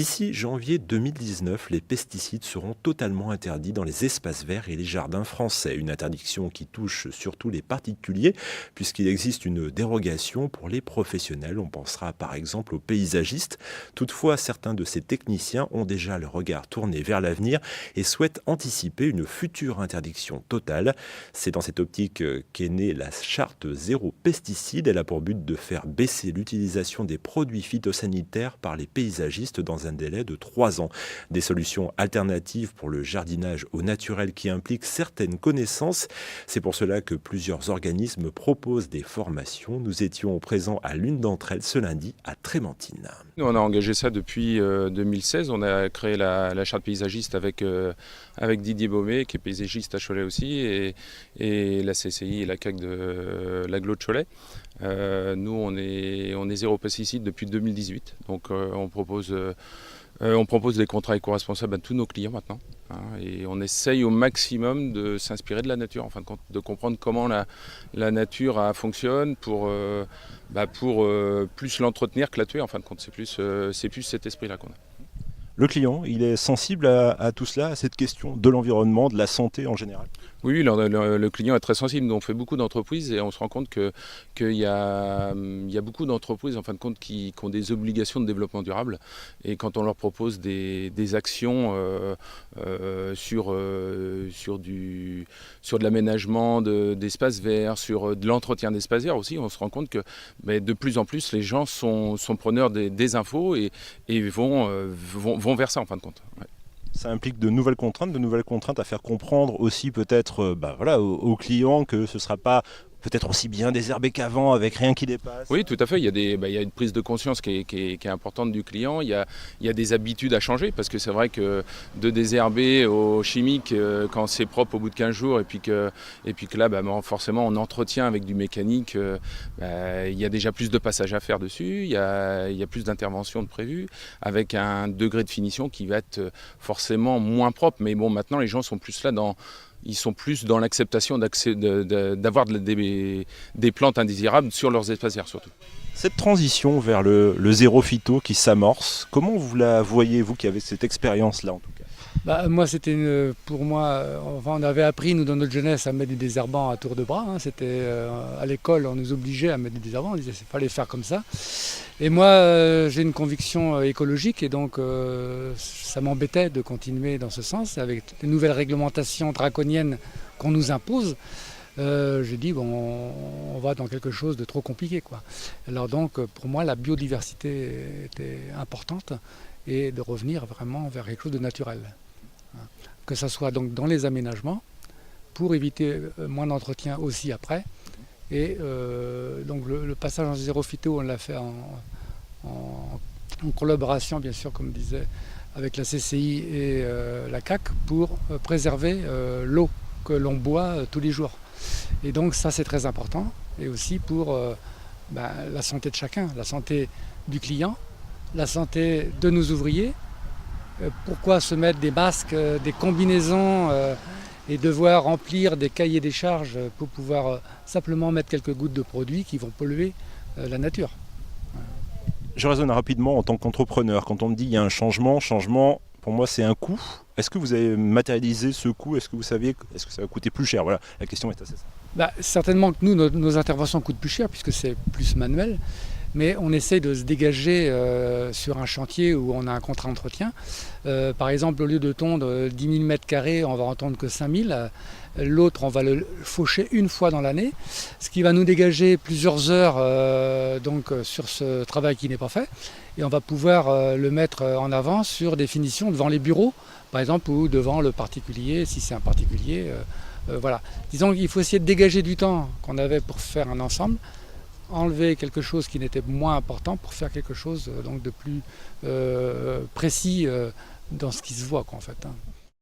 D'ici janvier 2019, les pesticides seront totalement interdits dans les espaces verts et les jardins français. Une interdiction qui touche surtout les particuliers, puisqu'il existe une dérogation pour les professionnels. On pensera par exemple aux paysagistes. Toutefois, certains de ces techniciens ont déjà le regard tourné vers l'avenir et souhaitent anticiper une future interdiction totale. C'est dans cette optique qu'est née la charte zéro pesticide. Elle a pour but de faire baisser l'utilisation des produits phytosanitaires par les paysagistes dans un délai de 3 ans. Des solutions alternatives pour le jardinage au naturel qui impliquent certaines connaissances. C'est pour cela que plusieurs organismes proposent des formations. Nous étions présents à l'une d'entre elles ce lundi à Trémentine. Nous, on a engagé ça depuis 2016. On a créé la charte paysagiste avec Didier Baumet, qui est paysagiste à Cholet aussi, et la CCI et la CAC de l'Agglo de Cholet. Nous, on est zéro pesticide depuis 2018. Donc, on propose des contrats éco-responsables à tous nos clients maintenant. Et on essaye au maximum de s'inspirer de la nature, en fin de compte, de comprendre comment la nature fonctionne pour plus l'entretenir que la tuer. En fin de compte, c'est plus cet esprit-là qu'on a. Le client, il est sensible à tout cela, à cette question de l'environnement, de la santé en général? Oui, le client est très sensible. Nous, on fait beaucoup d'entreprises et on se rend compte qu'il y a beaucoup d'entreprises en fin de compte qui ont des obligations de développement durable. Et quand on leur propose des actions sur de l'aménagement d'espaces verts, sur de l'entretien d'espaces verts aussi, on se rend compte que de plus en plus les gens sont preneurs des infos et vont vers ça en fin de compte. Ouais. Ça implique de nouvelles contraintes à faire comprendre aussi peut-être aux clients que ce ne sera pas peut-être aussi bien désherbé qu'avant avec rien qui dépasse. Oui, tout à fait. Il y a une prise de conscience qui est importante du client. Il y a des habitudes à changer parce que c'est vrai que de désherber au chimique quand c'est propre au bout de 15 jours et puis que là, forcément, on entretient avec du mécanique. Il y a déjà plus de passages à faire dessus. Il y a plus d'interventions de prévues avec un degré de finition qui va être forcément moins propre. Mais bon, maintenant, les gens sont plus là ils sont plus dans l'acceptation d'avoir des plantes indésirables sur leurs espaces verts surtout. Cette transition vers le zéro phyto qui s'amorce, comment vous la voyez, vous qui avez cette expérience-là en tout cas? Moi, pour moi, on avait appris, nous, dans notre jeunesse, à mettre des désherbants à tour de bras. C'était à l'école, on nous obligeait à mettre des désherbants, on disait qu'il fallait faire comme ça. Et moi, j'ai une conviction écologique et donc ça m'embêtait de continuer dans ce sens avec les nouvelles réglementations draconiennes qu'on nous impose. J'ai dit, on va dans quelque chose de trop compliqué, quoi. Alors donc, pour moi, la biodiversité était importante et de revenir vraiment vers quelque chose de naturel. Que ce soit donc dans les aménagements, pour éviter moins d'entretien aussi après. Et donc le passage en zéro phyto, on l'a fait en collaboration, bien sûr, comme je disais, avec la CCI et la CAC pour préserver l'eau que l'on boit tous les jours. Et donc ça, c'est très important. Et aussi pour la santé de chacun, la santé du client, la santé de nos ouvriers. Pourquoi se mettre des masques, des combinaisons et devoir remplir des cahiers des charges pour pouvoir simplement mettre quelques gouttes de produits qui vont polluer la nature. Je raisonne rapidement en tant qu'entrepreneur. Quand on me dit qu'il y a un changement, pour moi c'est un coût. Est-ce que vous avez matérialisé ce coût? Est-ce que vous saviez, est-ce que ça va coûter plus cher? Voilà, la question est assez simple. Certainement que nous, nos interventions coûtent plus cher puisque c'est plus manuel. Mais on essaye de se dégager sur un chantier où on a un contrat d'entretien. Par exemple, au lieu de tondre 10 000 m², on va en tondre que 5 000. L'autre, on va le faucher une fois dans l'année, ce qui va nous dégager plusieurs heures sur ce travail qui n'est pas fait. Et on va pouvoir le mettre en avant sur des finitions devant les bureaux, par exemple, ou devant le particulier, si c'est un particulier. Voilà. Disons qu'il faut essayer de dégager du temps qu'on avait pour faire un ensemble, enlever quelque chose qui n'était moins important pour faire quelque chose de plus précis dans ce qui se voit, en fait.